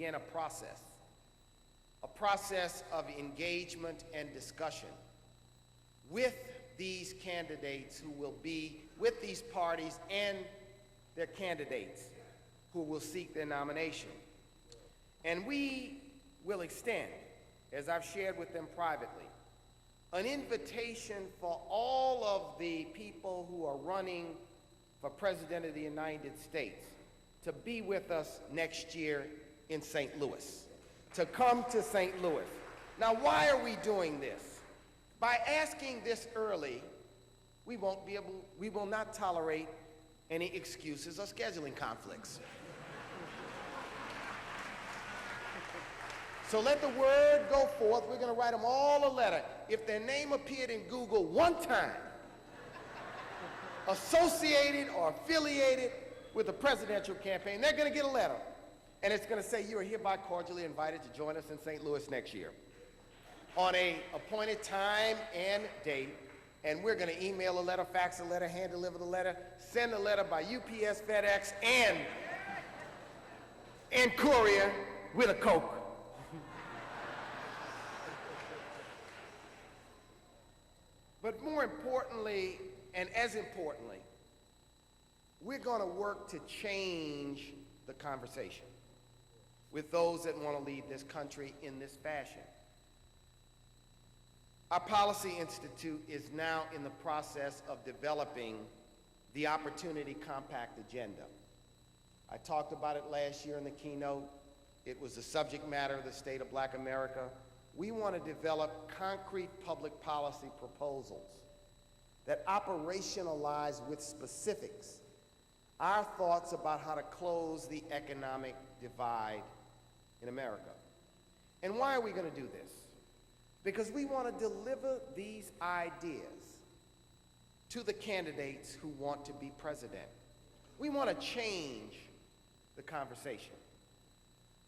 begin a process of engagement and discussion with these candidates who will be, with these parties and their candidates who will seek their nomination. And we will extend, as I've shared with them privately, an invitation for all of the people who are running for President of the United States to be with us next year in St. Louis, to come to St. Louis. Now, why are we doing this? By asking this early, we will not tolerate any excuses or scheduling conflicts. So let the word go forth. We're going to write them all a letter. If their name appeared in Google one time, associated or affiliated with the presidential campaign, they're going to get a letter. And it's going to say, you are hereby cordially invited to join us in St. Louis next year on an appointed time and date. And we're going to email a letter, fax a letter, hand deliver the letter, send a letter by UPS, FedEx, and courier with a Coke. But more importantly, and as importantly, we're going to work to change the conversation with those that want to lead this country in this fashion. Our Policy Institute is now in the process of developing the Opportunity Compact agenda. I talked about it last year in the keynote. It was the subject matter of the State of Black America. We want to develop concrete public policy proposals that operationalize with specifics our thoughts about how to close the economic divide in America. And why are we going to do this? Because we want to deliver these ideas to the candidates who want to be president. We want to change the conversation.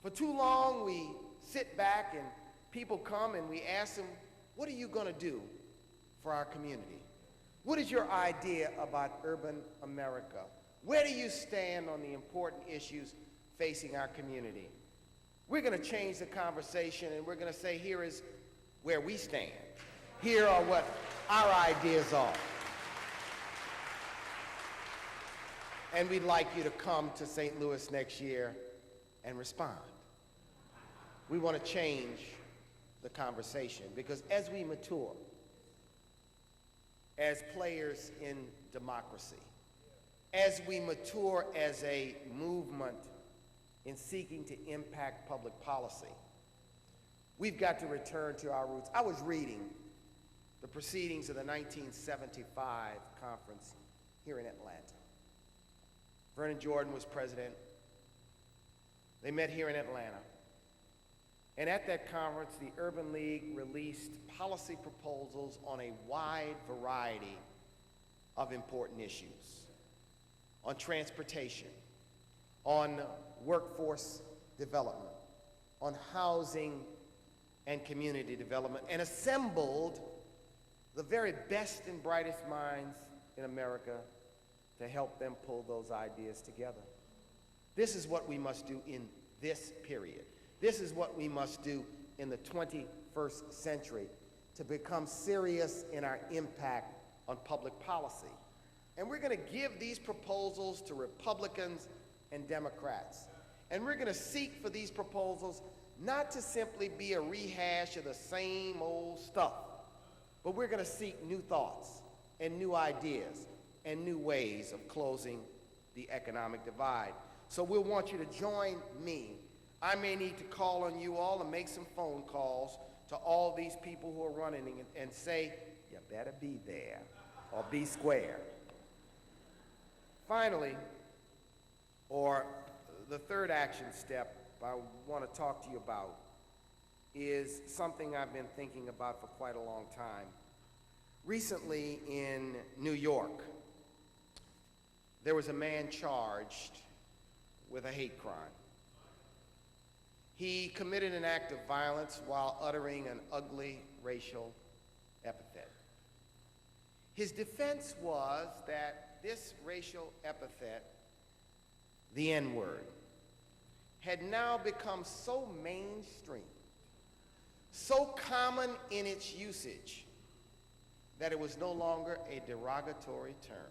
For too long, we sit back and people come and we ask them, what are you going to do for our community? What is your idea about urban America? Where do you stand on the important issues facing our community? We're going to change the conversation and we're going to say, here is where we stand. Here are what our ideas are. And we'd like you to come to St. Louis next year and respond. We want to change the conversation because as we mature as players in democracy, as we mature as a movement in seeking to impact public policy, we've got to return to our roots. I was reading the proceedings of the 1975 conference here in Atlanta. Vernon Jordan was president. They met here in Atlanta. And at that conference, the Urban League released policy proposals on a wide variety of important issues, on transportation, on workforce development, on housing and community development, and assembled the very best and brightest minds in America to help them pull those ideas together. This is what we must do in this period. This is what we must do in the 21st century to become serious in our impact on public policy. And we're going to give these proposals to Republicans and Democrats. And we're going to seek for these proposals not to simply be a rehash of the same old stuff, but we're going to seek new thoughts and new ideas and new ways of closing the economic divide. So we'll want you to join me. I may need to call on you all and make some phone calls to all these people who are running and say, you better be there or be square. Finally, or the third action step I want to talk to you about is something I've been thinking about for quite a long time. Recently in New York, there was a man charged with a hate crime. He committed an act of violence while uttering an ugly racial epithet. His defense was that this racial epithet, the N-word, had now become so mainstream, so common in its usage, that it was no longer a derogatory term.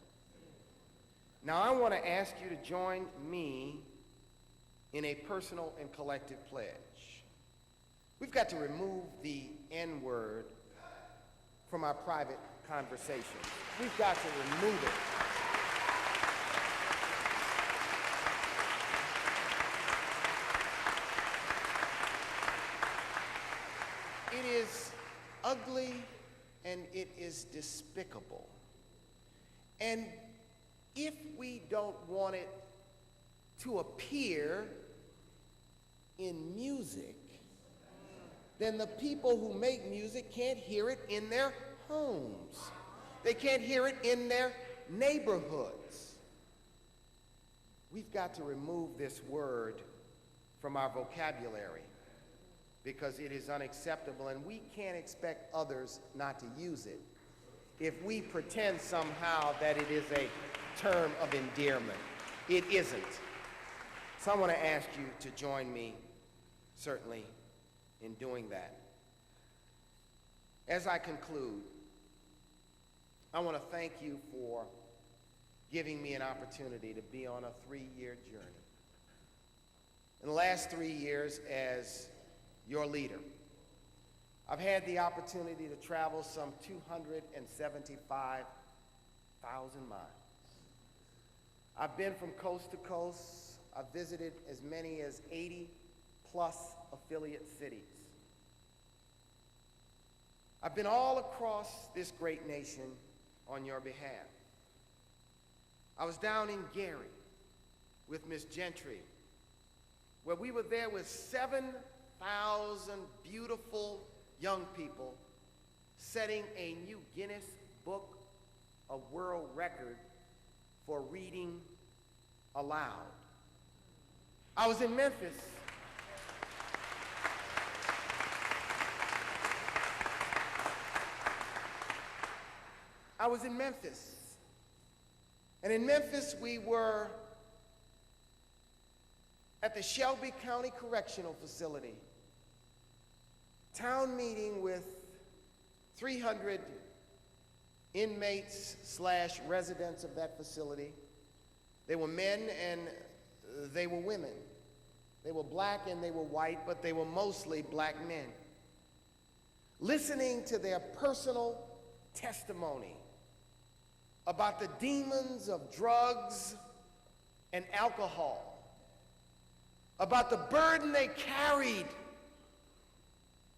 Now, I want to ask you to join me in a personal and collective pledge. We've got to remove the N-word from our private conversations. We've got to remove it. It is ugly and it is despicable. And if we don't want it to appear in music, then the people who make music can't hear it in their homes. They can't hear it in their neighborhoods. We've got to remove this word from our vocabulary because it is unacceptable, and we can't expect others not to use it if we pretend somehow that it is a term of endearment. It isn't. So I want to ask you to join me, certainly, in doing that. As I conclude, I want to thank you for giving me an opportunity to be on a 3-year journey. In the last 3 years as your leader, I've had the opportunity to travel some 275,000 miles. I've been from coast to coast. I've visited as many as 80 plus affiliate cities. I've been all across this great nation on your behalf. I was down in Gary with Miss Gentry, where we were there with 7,000 beautiful young people setting a new Guinness Book of World Record for reading aloud. I was in Memphis. And in Memphis, we were at the Shelby County Correctional Facility, town meeting with 300 inmates/residents of that facility. They were men and they were women. They were black and they were white, but they were mostly black men. Listening to their personal testimony about the demons of drugs and alcohol, about the burden they carried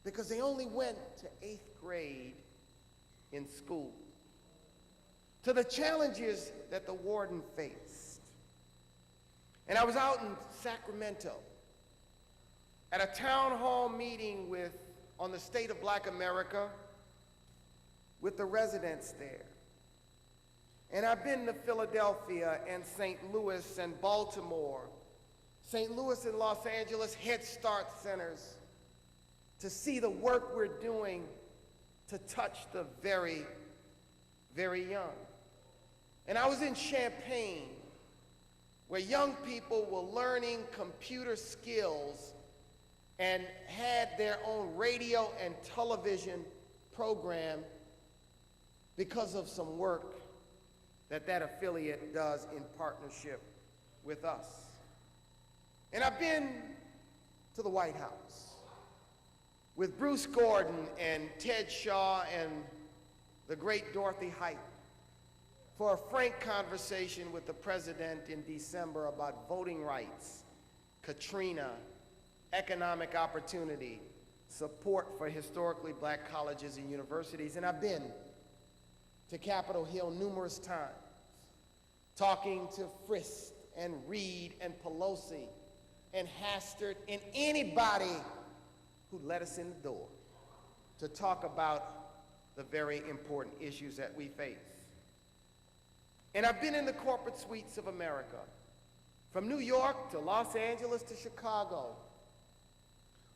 because they only went to 8th grade in school, to the challenges that the warden faced. And I was out in Sacramento at a town hall meeting on the state of Black America with the residents there. And I've been to Philadelphia and St. Louis and Baltimore, St. Louis and Los Angeles Head Start centers to see the work we're doing to touch the very, very young. And I was in Champaign, where young people were learning computer skills and had their own radio and television program because of some work that affiliate does in partnership with us. And I've been to the White House with Bruce Gordon and Ted Shaw and the great Dorothy Height for a frank conversation with the president in December about voting rights, Katrina, economic opportunity, support for historically black colleges and universities. And I've been to Capitol Hill numerous times, talking to Frist and Reed and Pelosi and Hastert and anybody who let us in the door to talk about the very important issues that we face. And I've been in the corporate suites of America, from New York to Los Angeles to Chicago,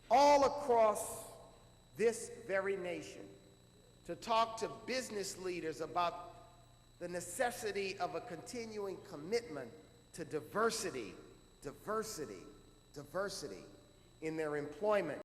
all across this very nation, to talk to business leaders about the necessity of a continuing commitment to diversity, diversity in their employment,